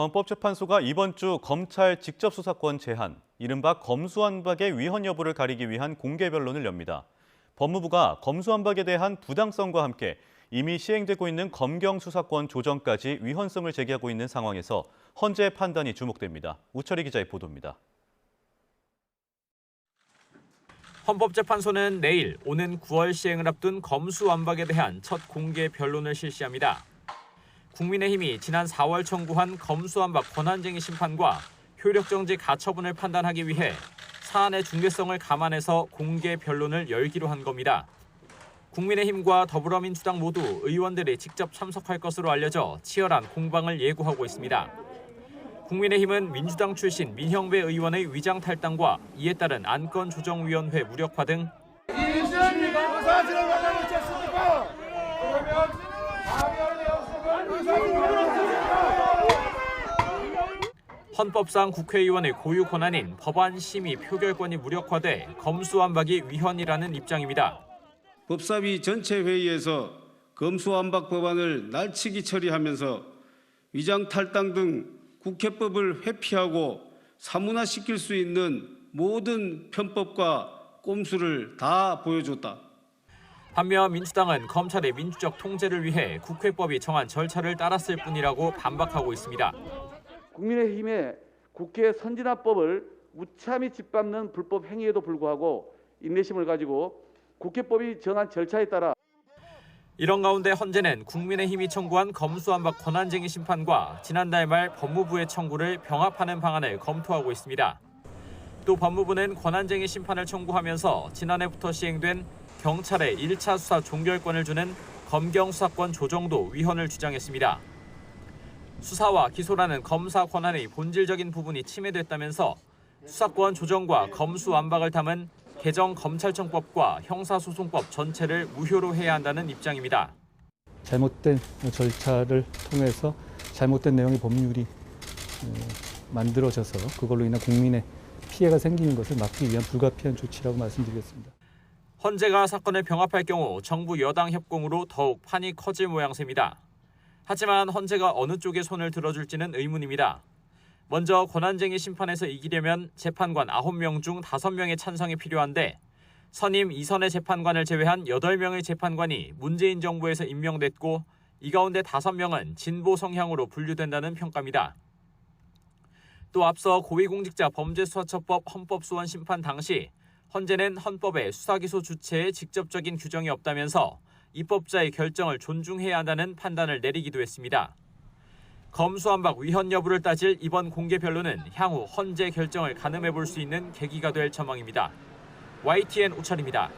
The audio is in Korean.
헌법재판소가 이번 주 검찰 직접 수사권 제한, 이른바 검수완박의 위헌 여부를 가리기 위한 공개 변론을 엽니다. 법무부가 검수완박에 대한 부당성과 함께 이미 시행되고 있는 검경 수사권 조정까지 위헌성을 제기하고 있는 상황에서 헌재의 판단이 주목됩니다. 우철희 기자의 보도입니다. 헌법재판소는 내일 오는 9월 시행을 앞둔 검수완박에 대한 첫 공개 변론을 실시합니다. 국민의힘이 지난 4월 청구한 검수완박 권한쟁의 심판과 효력정지 가처분을 판단하기 위해 사안의 중대성을 감안해서 공개 변론을 열기로 한 겁니다. 국민의힘과 더불어민주당 모두 의원들이 직접 참석할 것으로 알려져 치열한 공방을 예고하고 있습니다. 국민의힘은 민주당 출신 민형배 의원의 위장 탈당과 이에 따른 안건조정위원회 무력화 등 헌법상 국회의원의 고유 권한인 법안 심의 표결권이 무력화돼 검수완박이 위헌이라는 입장입니다. 법사위 전체 회의에서 검수완박 법안을 날치기 처리하면서 위장 탈당 등 국회법을 회피하고 사문화시킬 수 있는 모든 편법과 꼼수를 다 보여줬다. 반면 민주당은 검찰의 민주적 통제를 위해 국회법이 정한 절차를 따랐을 뿐이라고 반박하고 있습니다. 국민의힘의 국회 선진화법을 무참히 짓밟는 불법 행위에도 불구하고 인내심을 가지고 국회법이 정한 절차에 따라 이런 가운데 헌재는 국민의힘이 청구한 검수완박 권한쟁의 심판과 지난달 말 법무부의 청구를 병합하는 방안을 검토하고 있습니다. 또 법무부는 권한쟁의 심판을 청구하면서 지난해부터 시행된 경찰의 1차 수사 종결권을 주는 검경 수사권 조정도 위헌을 주장했습니다. 수사와 기소라는 검사 권한의 본질적인 부분이 침해됐다면서 수사권 조정과 검수완박을 담은 개정 검찰청법과 형사소송법 전체를 무효로 해야 한다는 입장입니다. 잘못된 절차를 통해서 잘못된 내용의 법률이 만들어져서 그걸로 인한 국민의 피해가 생기는 것을 막기 위한 불가피한 조치라고 말씀드리겠습니다. 헌재가 사건을 병합할 경우 정부 여당 협공으로 더욱 판이 커질 모양새입니다. 하지만 헌재가 어느 쪽에 손을 들어줄지는 의문입니다. 먼저 권한쟁의 심판에서 이기려면 재판관 9명 중 5명의 찬성이 필요한데 선임 2선의 재판관을 제외한 8명의 재판관이 문재인 정부에서 임명됐고 이 가운데 5명은 진보 성향으로 분류된다는 평가입니다. 또 앞서 고위공직자 범죄수사처법 헌법소원 심판 당시 헌재는 헌법에 수사기소 주체에 직접적인 규정이 없다면서 입법자의 결정을 존중해야 한다는 판단을 내리기도 했습니다. 검수완박 위헌 여부를 따질 이번 공개 변론은 향후 헌재 결정을 가늠해 볼 수 있는 계기가 될 전망입니다. YTN 우철입니다.